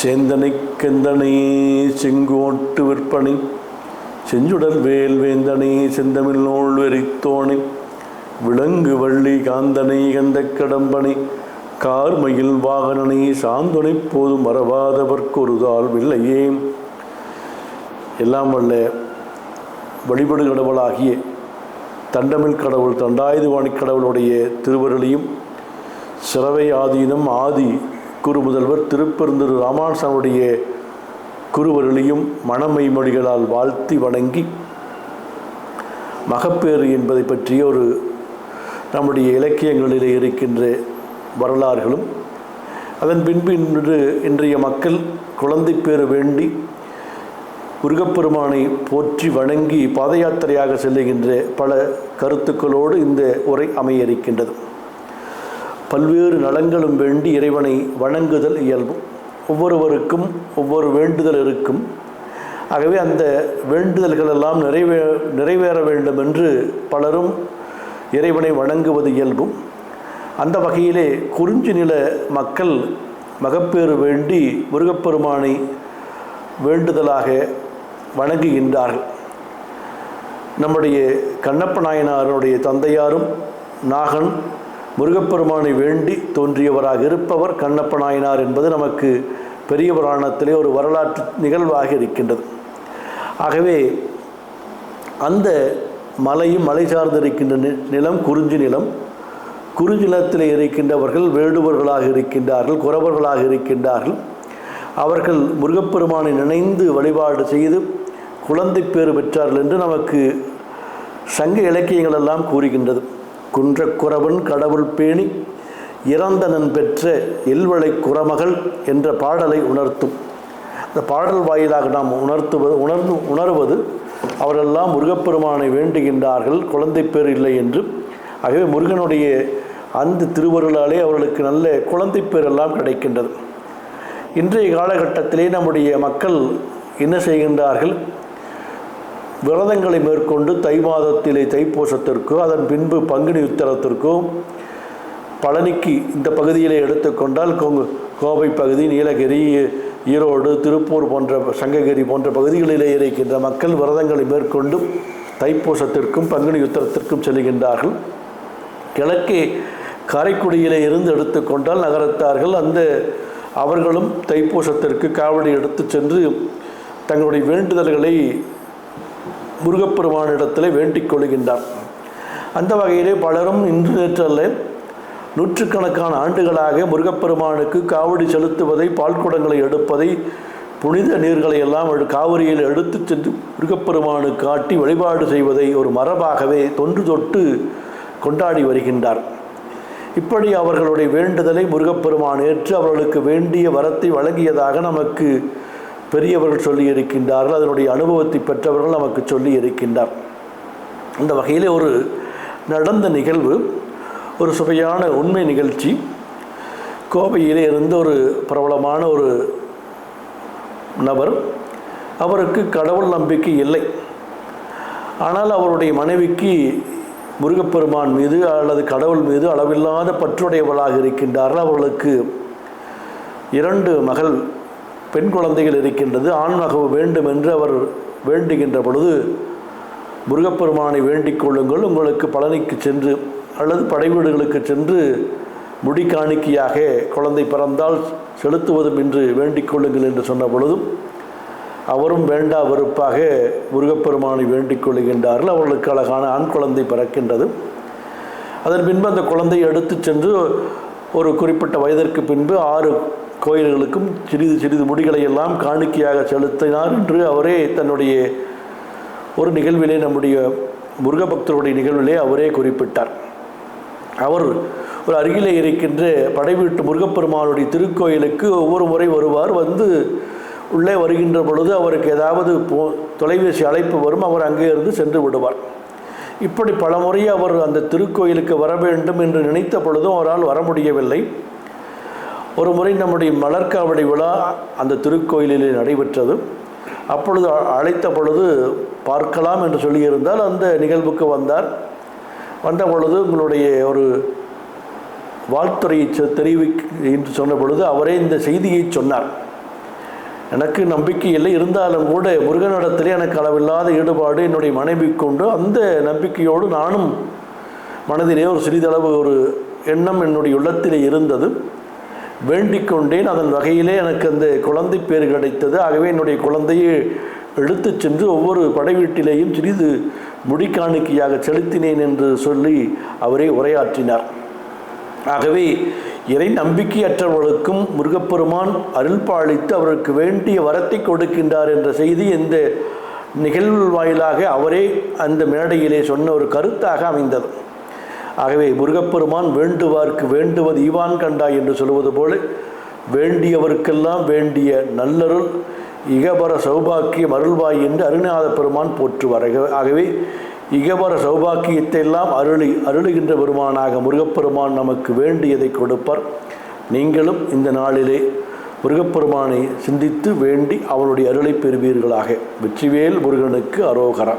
சேந்தனை கெந்தனை செங்கோட்டு விற்பனை செஞ்சுடர் வேல் வேந்தனை செந்தமிழ் நூல் வெறித்தோனை விலங்கு வள்ளி காந்தனை கந்த கடம்பனை கார்மயில் வாகனனை சாந்துணை போதும் மறவாதவர்க்கொருதால் வில்லையே. எல்லாம் வல்ல வழிபடு கடவுளாகிய தண்டமிழ் கடவுள் தண்டாயுதபாணி கடவுளுடைய திருவருளையும் சிறவை ஆதீனம் ஆதி குருமுதல்வர் திருப்பெருந்துரு ராமானுசனுடைய குருவருளையும் மணமை மொழிகளால் வாழ்த்தி வணங்கி, மகப்பேறு என்பதை பற்றிய ஒரு நம்முடைய இலக்கியங்களில் இருக்கின்ற வரலாறுகளும், அதன் பின்பு இன்றைய மக்கள் குழந்தை பேறு வேண்டி முருகப்பெருமானை போற்றி வணங்கி பாத யாத்திரையாக செல்லுகின்ற பல கருத்துக்களோடு இந்த உரை அமைய இருக்கின்றது. பல்வேறு நலங்களும் வேண்டி இறைவனை வணங்குதல் இயல்பும். ஒவ்வொருவருக்கும் ஒவ்வொரு வேண்டுதல் இருக்கும். ஆகவே அந்த வேண்டுதல்கள் எல்லாம் நிறைவேற வேண்டும் என்று பலரும் இறைவனை வணங்குவது இயல்பும். அந்த வகையிலே குறிஞ்சி நில மக்கள் மகப்பேறு வேண்டி முருகப்பெருமானை வேண்டுதலாக வணங்குகின்றார்கள். நம்முடைய கண்ணப்ப நாயனாருடைய தந்தையாரும் நாகன் முருகப்பெருமானை வேண்டி தோன்றியவராக இருப்பவர் கண்ணப்ப நாயனார் என்பது நமக்கு பெரிய புராணத்திலே ஒரு வரலாற்று நிகழ்வாக இருக்கின்றது. ஆகவே அந்த மலையும் மலை சார்ந்திருக்கின்ற நிலம் குறிஞ்சி நிலம். குறிஞ்சி நிலத்தில் இருக்கின்றவர்கள் வேடுவர்களாக இருக்கின்றார்கள், குறவர்களாக இருக்கின்றார்கள். அவர்கள் முருகப்பெருமானை நினைந்து வழிபாடு செய்து குழந்தை பேறு பெற்றார்கள் என்று நமக்கு சங்க இலக்கியங்கள் எல்லாம் கூறுகின்றது. குன்றக்குறவன் கடவுள் பேணி இறந்தனன் பெற்ற எல்வளை குறமகள் என்ற பாடலை உணர்த்தும். அந்த பாடல் வாயிலாக நாம் உணர்வது அவரெல்லாம் முருகப்பெருமானை வேண்டுகின்றார்கள், குழந்தை பேர் இல்லை என்று. ஆகவே முருகனுடைய அந்த திருவருளாலே அவர்களுக்கு நல்ல குழந்தை பேரெல்லாம் கிடைக்கின்றது. இன்றைய காலகட்டத்திலே நம்முடைய மக்கள் என்ன செய்கின்றார்கள்? விரதங்களை மேற்கொண்டு தை மாதத்திலே தைப்பூசத்திற்கோ அதன் பின்பு பங்குனி உத்தரத்திற்கோ பழனிக்கு இந்த பகுதியிலே எடுத்துக்கொண்டால் கோவை பகுதி, நீலகிரி, ஈரோடு, திருப்பூர் போன்ற சங்ககிரி போன்ற பகுதிகளிலே இருக்கின்ற மக்கள் விரதங்களை மேற்கொண்டு தைப்பூசத்திற்கும் பங்குனி உத்தரத்திற்கும் செல்கின்றார்கள். கிழக்கே காரைக்குடியிலே இருந்து எடுத்துக்கொண்டால் நகரத்தார்கள் அவர்களும் தைப்பூசத்திற்கு காவடி எடுத்து சென்று தங்களுடைய வேண்டுதல்களை முருகப்பெருமானிடத்தில் வேண்டிக் கொள்கின்றார். அந்த வகையிலே பலரும் இன்று நேற்றல்ல நூற்றுக்கணக்கான ஆண்டுகளாக முருகப்பெருமானுக்கு காவடி செலுத்துவதை, பால்குடங்களை எடுப்பதை, புனித நீர்களை எல்லாம் காவிரியில் எடுத்து சென்று முருகப்பெருமானுக்கு காட்டி வழிபாடு செய்வதை ஒரு மரபாகவே தொன்று தொட்டு கொண்டாடி வருகின்றார். இப்படி அவர்களுடைய வேண்டுதலை முருகப்பெருமான் ஏற்று அவர்களுக்கு வேண்டிய வரத்தை வழங்கியதாக நமக்கு பெரியவர்கள் சொல்லி இருக்கின்றார்கள். அதனுடைய அனுபவத்தை பெற்றவர்கள் நமக்கு சொல்லி இருக்கின்றார். அந்த வகையிலே ஒரு நடந்த நிகழ்வு, ஒரு சுவையான உண்மை நிகழ்ச்சி. கோவையிலே இருந்து ஒரு பிரபலமான ஒரு நபர், அவருக்கு கடவுள் நம்பிக்கை இல்லை. ஆனால் அவருடைய மனைவிக்கு முருகப்பெருமான் மீது அல்லது கடவுள் மீது அளவில்லாத பற்றுடையவளாக இருக்கின்றார்கள். அவர்களுக்கு 2 பெண் குழந்தைகள் இருக்கின்றது. ஆண் மகவு வேண்டும் என்று அவர் வேண்டுகின்ற பொழுது, முருகப்பெருமானை வேண்டிக் கொள்ளுங்கள், உங்களுக்கு பழனிக்கு சென்று அல்லது படைவீடுகளுக்கு சென்று முடி காணிக்கையாக குழந்தை பிறந்தால் செலுத்துவதும் என்று வேண்டிக் கொள்ளுங்கள் என்று சொன்ன பொழுதும் அவரும் வேண்டா வெறுப்பாக முருகப்பெருமானை வேண்டிக் கொள்கின்றார்கள். அவர்களுக்கு அழகான ஆண் குழந்தை பிறக்கின்றது. அதன் பின்பு அந்த குழந்தையை எடுத்து சென்று ஒரு குறிப்பிட்ட வயதிற்கு பின்பு 6 கோயில்களுக்கும் சிறிது சிறிது முடிகளை எல்லாம் காணிக்கையாக செலுத்தினார் என்று அவரே தன்னுடைய ஒரு நிகழ்விலே, நம்முடைய முருக பக்தருடைய நிகழ்விலே அவரே குறிப்பிட்டார். அவர் ஒரு அருகிலே இருக்கின்ற படைவீட்டு முருகப்பெருமானுடைய திருக்கோயிலுக்கு ஒவ்வொரு முறை வருவார். உள்ளே வருகின்ற பொழுது அவருக்கு ஏதாவது தொலைபேசி அழைப்பு வரும், அவர் அங்கே இருந்து சென்று விடுவார். இப்படி பல முறை அவர் அந்த திருக்கோயிலுக்கு வர வேண்டும் என்று நினைத்த பொழுதும் அவரால் வர முடியவில்லை. ஒரு முறை நம்முடைய மலர்காவடி விழா அந்த திருக்கோயிலிலே நடைபெற்றது. அப்பொழுது அழைத்த பொழுது பார்க்கலாம் என்று சொல்லியிருந்தால் அந்த நிகழ்வுக்கு வந்தார். வந்த பொழுது உங்களுடைய ஒரு வாழ்த்துறையை தெரிவிக்க என்று சொன்ன பொழுது அவரே இந்த செய்தியை சொன்னார். எனக்கு நம்பிக்கை இல்லை, இருந்தாலும் கூட முருகனிடத்திலே எனக்கு அளவில்லாத ஈடுபாடு என்னுடைய மனைவி கொண்டு அந்த நம்பிக்கையோடு நானும் மனதிலே ஒரு சிறிதளவு ஒரு எண்ணம் என்னுடைய உள்ளத்திலே இருந்தது. வேண்டிக் கொண்டேன். அதன் வகையிலே எனக்கு அந்த குழந்தை பேர் கிடைத்தது. ஆகவே என்னுடைய குழந்தையை எடுத்து சென்று ஒவ்வொரு படை வீட்டிலேயும் சிறிது முடிக்காணிக்கையாக செலுத்தினேன் என்று சொல்லி அவரே உரையாற்றினார். ஆகவே இறை நம்பிக்கையற்றவர்களுக்கும் முருகப்பெருமான் அருள் பாலித்து அவருக்கு வேண்டிய வரத்தை கொடுக்கின்றார் என்ற செய்தி இந்த நிகழ்வு வாயிலாக அவரே அந்த மேடையிலே சொன்ன ஒரு கருத்தாக அமைந்தது. ஆகவே முருகப்பெருமான் வேண்டுவார்க்கு வேண்டுவது ஈவான் கண்டாய் என்று சொல்வது போல வேண்டியவருக்கெல்லாம் வேண்டிய நல்லருள் இகபர சௌபாக்கியம் அருள்வாய் என்று அருணாத பெருமான் போற்றுவார். ஆகவே இகபர சௌபாக்கியத்தை எல்லாம் அருளுகின்ற பெருமானாக முருகப்பெருமான் நமக்கு வேண்டியதை கொடுப்பார். நீங்களும் இந்த நாளிலே முருகப்பெருமானை சிந்தித்து வேண்டி அவனுடைய அருளை பெறுவீர்களாக. வெற்றிவேல் முருகனுக்கு அரோகரா.